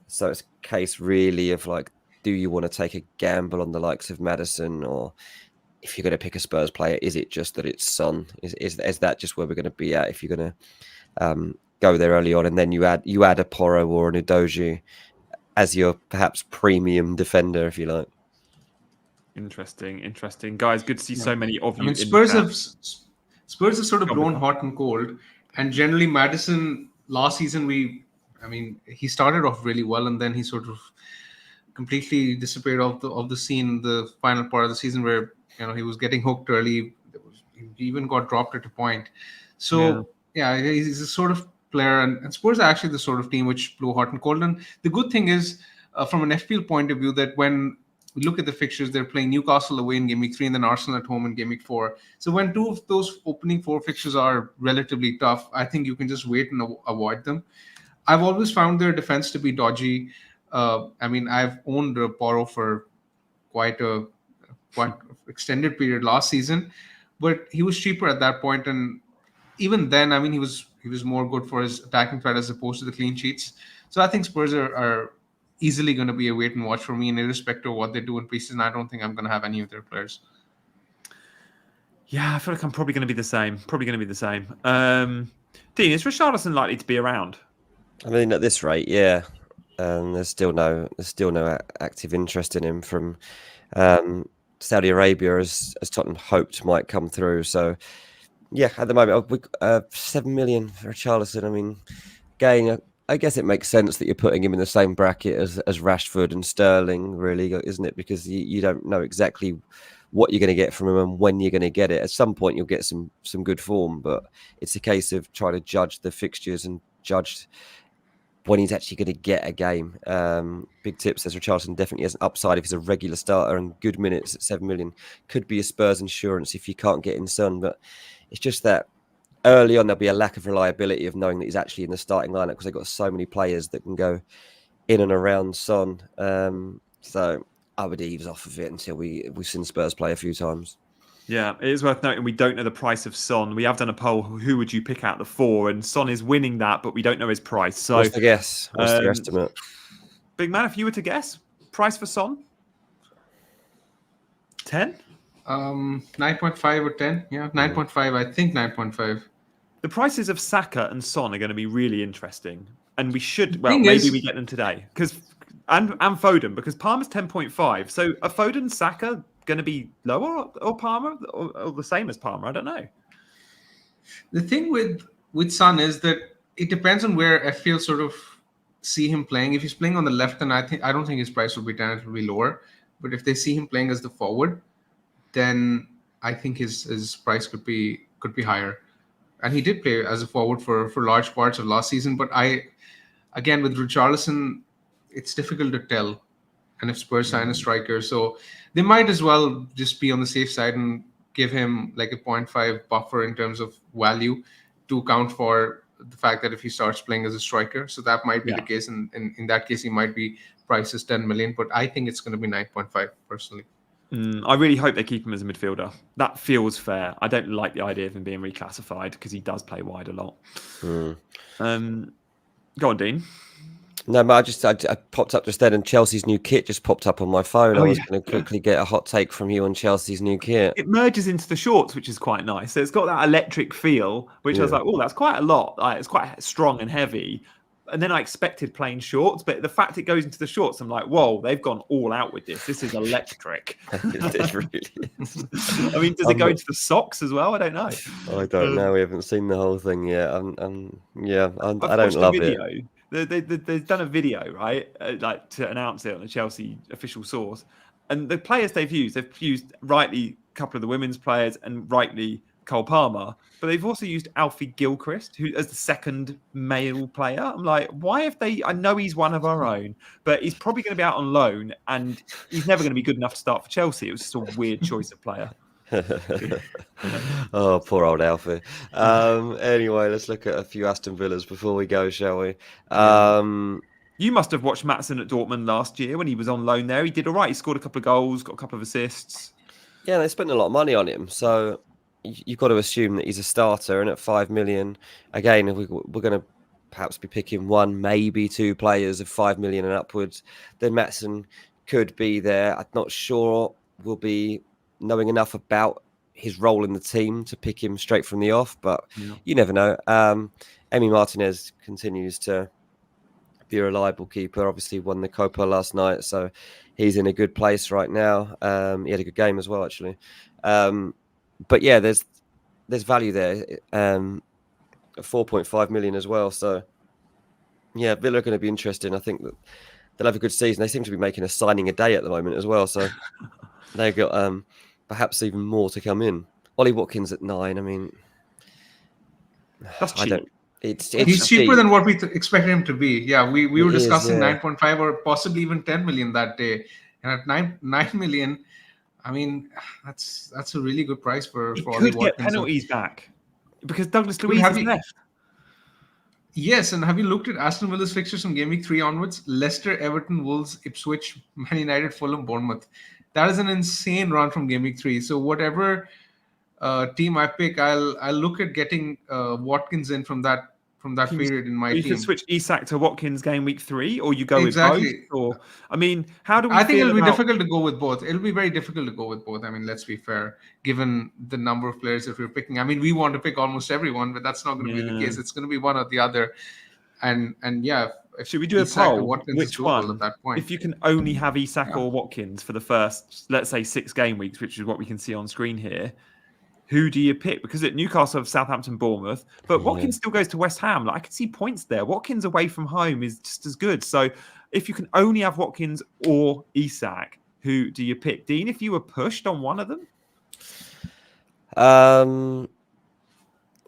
So it's a case really of like, do you want to take a gamble on the likes of Maddison, or if you're going to pick a Spurs player, is it just that it's Son? Is that just where we're going to be at? If you're going to go there early on, and then you add a Porro or an Udogie as your perhaps premium defender, if you like. Interesting, guys. Good to see so many of you. I mean, Spurs have sort of blown hot and cold, and generally Maddison last season he started off really well, and then he sort of completely disappeared off the scene in the final part of the season, where he was getting hooked early. He even got dropped at a point. So yeah, he's a sort of player, and Spurs are actually the sort of team which blew hot and cold. And the good thing is, from an FPL point of view, that when we look at the fixtures, they're playing Newcastle away in game week 3 and then Arsenal at home in game week 4. So when 2 of those opening 4 fixtures are relatively tough, I think you can just wait and avoid them. I've always found their defense to be dodgy. I've owned Porro for quite extended period last season, but he was cheaper at that point, and even then, he was more good for his attacking threat as opposed to the clean sheets. So I think Spurs are easily going to be a wait and watch for me, and irrespective of what they do in preseason, I don't think I'm going to have any of their players. Yeah, I feel like I'm probably going to be the same. Dean, is Richarlison likely to be around? I mean, at this rate, yeah. There's still no active interest in him from Saudi Arabia, as Tottenham hoped might come through. So, yeah, at the moment, 7 million for Richarlison. I mean, again, I guess it makes sense that you're putting him in the same bracket as Rashford and Sterling, really, isn't it? Because you don't know exactly what you're going to get from him and when you're going to get it. At some point, you'll get some good form, but it's a case of trying to judge the fixtures and judge when he's actually going to get a game. Big Tip says Richarlison definitely has an upside if he's a regular starter, and good minutes at 7 million could be a Spurs insurance if you can't get in Son. But it's just that early on, there'll be a lack of reliability of knowing that he's actually in the starting lineup because they've got so many players that can go in and around Son. So I would ease off of it until we've seen Spurs play a few times. Yeah, it is worth noting we don't know the price of Son. We have done a poll, who would you pick out the 4? And Son is winning that, but we don't know his price. So what's the guess? What's the estimate? Big man, if you were to guess? price for Son? 10? 9.5 or 10. Yeah, 9.5. I think 9.5. The prices of Saka and Son are going to be really interesting, and we should. Well, thing maybe is- we get them today and Foden, because Palmer's 10.5. So are Foden, Saka going to be lower or Palmer or the same as Palmer? I don't know. The thing with Son is that it depends on where FPL sort of see him playing. If he's playing on the left, then I don't think his price will be 10. It will be lower. But if they see him playing as the forward, then I think his price could be higher. And he did play as a forward for large parts of last season. But again, with Richarlison, it's difficult to tell. And if Spurs sign a striker, so they might as well just be on the safe side and give him like a 0.5 buffer in terms of value to account for the fact that if he starts playing as a striker. So that might be the case. And in that case, he might be priced as 10 million. But I think it's going to be 9.5 personally. I really hope they keep him as a midfielder. That feels fair. I don't like the idea of him being reclassified because he does play wide a lot. Go on, Dean. No, but I popped up just then, and Chelsea's new kit just popped up on my phone. I was going to quickly get a hot take from you on Chelsea's new kit. It merges into the shorts, which is quite nice. So it's got that electric feel, which I was like, oh, that's quite a lot. It's quite strong and heavy. And then I expected plain shorts, but the fact it goes into the shorts, I'm like, whoa, they've gone all out with this. This is electric. It really is. I mean, does it go into the socks as well? I don't know. I don't know. We haven't seen the whole thing yet. I don't watched love the video. it. They've done a video, right? Like to announce it on the Chelsea official source. And the players they've used rightly a couple of the women's players and rightly Cole Palmer, but they've also used Alfie Gilchrist as the second male player. I'm like, why have they? I know he's one of our own, but he's probably going to be out on loan, and he's never going to be good enough to start for Chelsea. It was just a weird choice of player. Oh, poor old Alfie. Anyway, let's look at a few Aston Villas before we go, shall we? You must have watched Maatsen at Dortmund last year when he was on loan there. He did all right. He scored a couple of goals, got a couple of assists. Yeah, they spent a lot of money on him, so you've got to assume that he's a starter. And at 5 million, again, we're going to perhaps be picking one, maybe two players of 5 million and upwards. Then Maatsen could be there. I'm not sure we'll be knowing enough about his role in the team to pick him straight from the off, but you never know. Emi Martinez continues to be a reliable keeper. Obviously won the Copa last night, so he's in a good place right now. He had a good game as well, actually. But yeah, there's value there. 4.5 million as well. So yeah, Villa are going to be interesting. I think that they'll have a good season. They seem to be making a signing a day at the moment as well. So they've got perhaps even more to come in. Ollie Watkins at 9. I mean, that's cheap. He's cheaper than what we expected him to be. Yeah, we were discussing 9.5 or possibly even 10 million that day. And at 9 million, I mean, that's a really good price for He Ollie could Watkins. get penalties back because Douglas Luiz is left. Yes, and have you looked at Aston Villa's fixtures from game week 3 onwards? Leicester, Everton, Wolves, Ipswich, Man United, Fulham, Bournemouth. That is an insane run from game week 3. So whatever team I pick, I'll look at getting Watkins in from that period in my team. You can switch Isak to Watkins game week 3, or you go exactly. with both. Or I mean, how do we? I think it'll be difficult to go with both. It'll be very difficult to go with both. I mean, let's be fair, given the number of players that we're picking. I mean, we want to pick almost everyone, but that's not going to be the case. It's going to be one or the other. And yeah, should we do Isak a poll? Watkins Which one? At that point. If you can only have Isak or Watkins for the first, let's say, 6 game weeks, which is what we can see on screen here. Who do you pick? Because at Newcastle have Southampton, Bournemouth, but Watkins still goes to West Ham. Like, I can see points there. Watkins away from home is just as good. So if you can only have Watkins or Isak, who do you pick? Dean, if you were pushed on one of them? I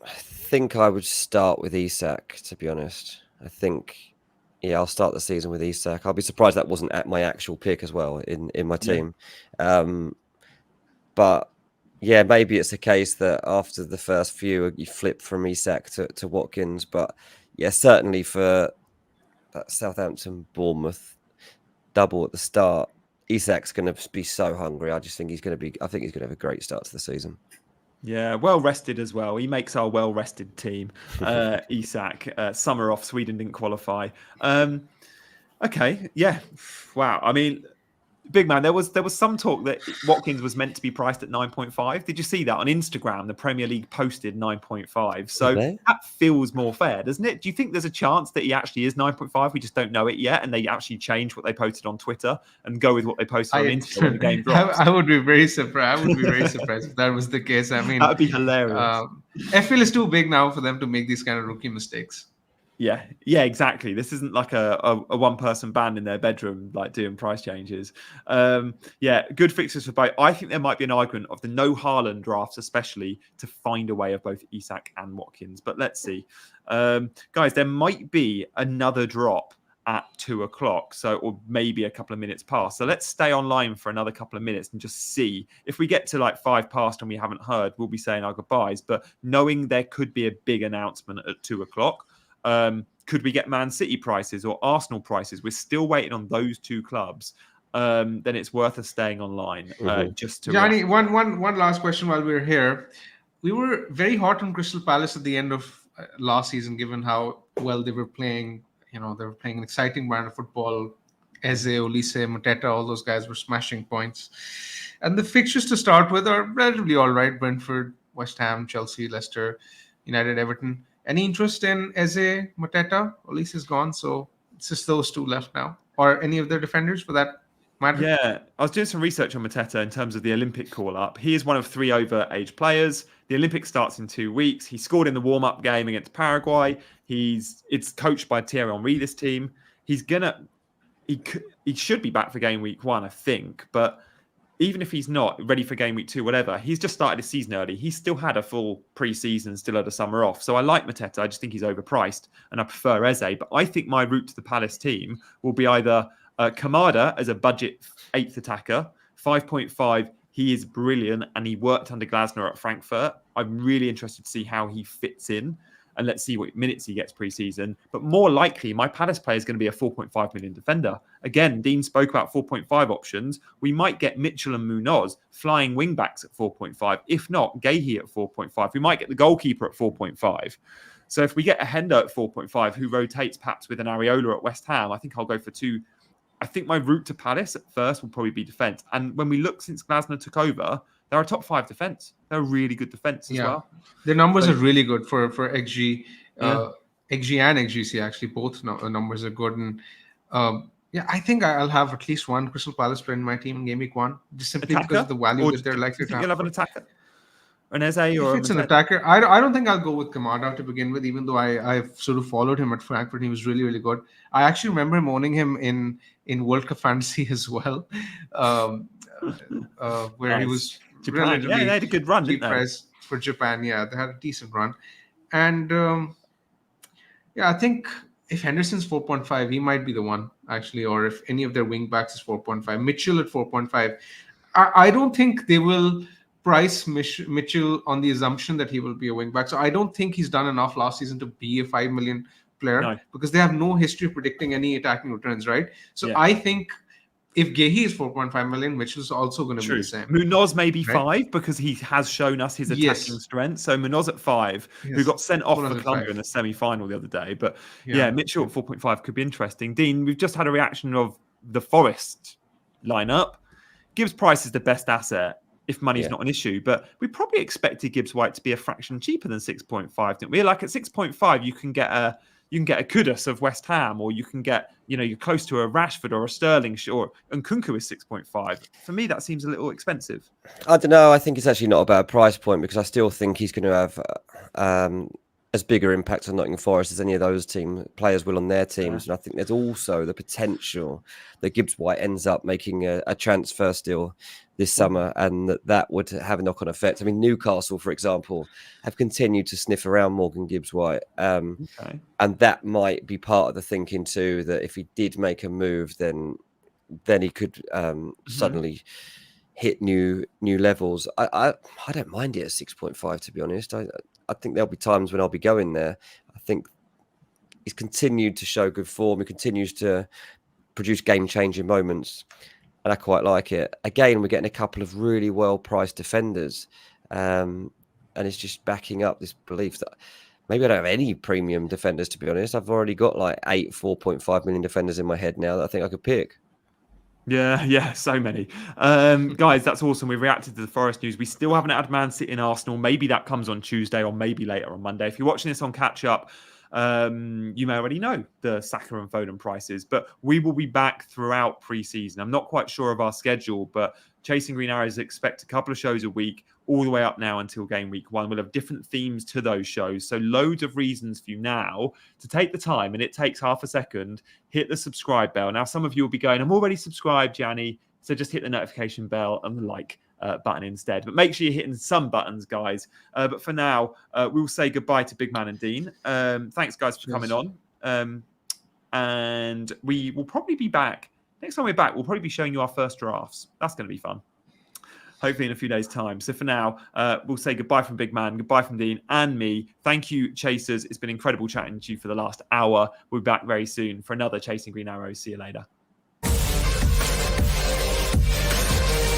think I would start with Isak, to be honest. I think, I'll start the season with Isak. I'll be surprised that wasn't at my actual pick as well in my team. But yeah, maybe it's a case that after the first few, you flip from Isak to Watkins. But yeah, certainly for that Southampton Bournemouth double at the start, Isak's going to be so hungry. I think he's going to have a great start to the season. Yeah, well rested as well. He makes our well rested team. Isak, summer off. Sweden didn't qualify. Okay, yeah, wow. I mean, Big man, there was some talk that Watkins was meant to be priced at 9.5. Did you see that on Instagram? The Premier League posted 9.5. So that feels more fair, doesn't it? Do you think there's a chance that he actually is 9.5? We just don't know it yet, and they actually change what they posted on Twitter and go with what they posted on Instagram when the game drops? I would be very surprised. I would be very surprised if that was the case. I mean, that would be hilarious. FPL is too big now for them to make these kind of rookie mistakes. Yeah, exactly. This isn't like a one-person band in their bedroom, like doing price changes. Good fixtures for both. I think there might be an argument of the no Haaland drafts, especially to find a way of both Isak and Watkins. But let's see. Guys, there might be another drop at 2:00, or maybe a couple of minutes past. So let's stay online for another couple of minutes and just see. If we get to like 5 past and we haven't heard, we'll be saying our goodbyes. But knowing there could be a big announcement at 2:00. Could we get Man City prices or Arsenal prices? We're still waiting on those two clubs. Then it's worth us staying online. Just to Johnny, one last question while we're here. We were very hot on Crystal Palace at the end of last season, given how well they were playing. They were playing an exciting brand of football. Eze, Olise, Mateta, all those guys were smashing points. And the fixtures to start with are relatively all right. Brentford, West Ham, Chelsea, Leicester, United, Everton. Any interest in Eze, Mateta? Olise is gone, so it's just those two left now. Or any of their defenders for that matter? Yeah, I was doing some research on Mateta in terms of the Olympic call-up. He is one of 3 over-age players. The Olympics starts in 2 weeks. He scored in the warm-up game against Paraguay. It's coached by Thierry Henry, this team. He should be back for game week 1, I think, but even if he's not ready for game week 2, whatever, he's just started his season early. He's still had a full pre-season, still had a summer off. So I like Mateta. I just think he's overpriced and I prefer Eze. But I think my route to the Palace team will be either Kamada as a budget 8th attacker, 5.5. He is brilliant and he worked under Glasner at Frankfurt. I'm really interested to see how he fits in. And let's see what minutes he gets pre-season. But more likely, my Palace player is going to be a 4.5 million defender. Again, Dean spoke about 4.5 options. We might get Mitchell and Munoz flying wing-backs at 4.5. If not, Gahey at 4.5. We might get the goalkeeper at 4.5. So if we get a Hendo at 4.5, who rotates perhaps with an Areola at West Ham, I think I'll go for 2. I think my route to Palace at first will probably be defence. And when we look since Glasner took over, they're a top 5 defence. They're a really good defence as well. Their numbers are really good for XG. XG and XGC, actually. Both numbers are good. And I think I'll have at least one Crystal Palace player in my team in game week 1. Just simply because of the value that they're likely to have. You'll have an attacker? An Eze or if it's an attacker, I don't think I'll go with Kamada to begin with, even though I've sort of followed him at Frankfurt. He was really, really good. I actually remember him owning him in World Cup Fantasy as well, where he was Japan. Yeah, they had a good run, didn't they? For Japan, yeah, they had a decent run. And I think if Henderson's 4.5, he might be the one, actually, or if any of their wing backs is 4.5. Mitchell at 4.5. I don't think they will price Mitchell on the assumption that he will be a wing back. So I don't think he's done enough last season to be a 5 million player because they have no history of predicting any attacking returns, right? So I think if Gahey is 4.5 million, Mitchell's also going to be the same. Munoz may be 5 because he has shown us his attacking strength. So Munoz at 5, who got sent off for Colombia in the semi-final the other day. But Mitchell at 4.5 could be interesting. Dean, we've just had a reaction of the Forest lineup. Gibbs Price is the best asset if money's not an issue. But we probably expected Gibbs White to be a fraction cheaper than 6.5, didn't we? Like at 6.5, you can get a Kudus of West Ham, or you can get, you're close to a Rashford or a Sterling, and Nkunku is 6.5. For me, that seems a little expensive. I don't know. I think it's actually not a bad price point because I still think he's going to have as bigger impact on Nottingham Forest as any of those players will on their teams. And I think there's also the potential that Gibbs White ends up making a transfer deal this summer, and that would have a knock-on effect. I mean, Newcastle, for example, have continued to sniff around Morgan Gibbs White, and that might be part of the thinking too. That if he did make a move, then he could suddenly hit new levels. I don't mind it at 6.5, to be honest. I think there'll be times when I'll be going there. I think he's continued to show good form. He continues to produce game-changing moments. And I quite like it. Again, we're getting a couple of really well-priced defenders. And it's just backing up this belief that maybe I don't have any premium defenders, to be honest. I've already got like 8 4.5 million defenders in my head now that I think I could pick. Yeah, so many. Guys, that's awesome. We've reacted to the Forest news. We still haven't had Man City and Arsenal. Maybe that comes on Tuesday or maybe later on Monday. If you're watching this on catch up, you may already know the Saka and Foden prices, but we will be back throughout pre-season. I'm not quite sure of our schedule, but Chasing Green Arrows expect a couple of shows a week all the way up now until game week 1. We'll have different themes to those shows. So loads of reasons for you now to take the time, and it takes half a second, hit the subscribe bell. Now, some of you will be going, I'm already subscribed, Gianni. So just hit the notification bell and the like button instead. But make sure you're hitting some buttons, guys. But for now, we'll say goodbye to Big Man and Dean. Thanks, guys, for coming on. And we will probably be back. Next time we're back, we'll probably be showing you our first drafts. That's going to be fun. Hopefully in a few days' time. So for now, we'll say goodbye from Big Man, goodbye from Dean and me. Thank you, Chasers. It's been incredible chatting to you for the last hour. We'll be back very soon for another Chasing Green Arrows. See you later.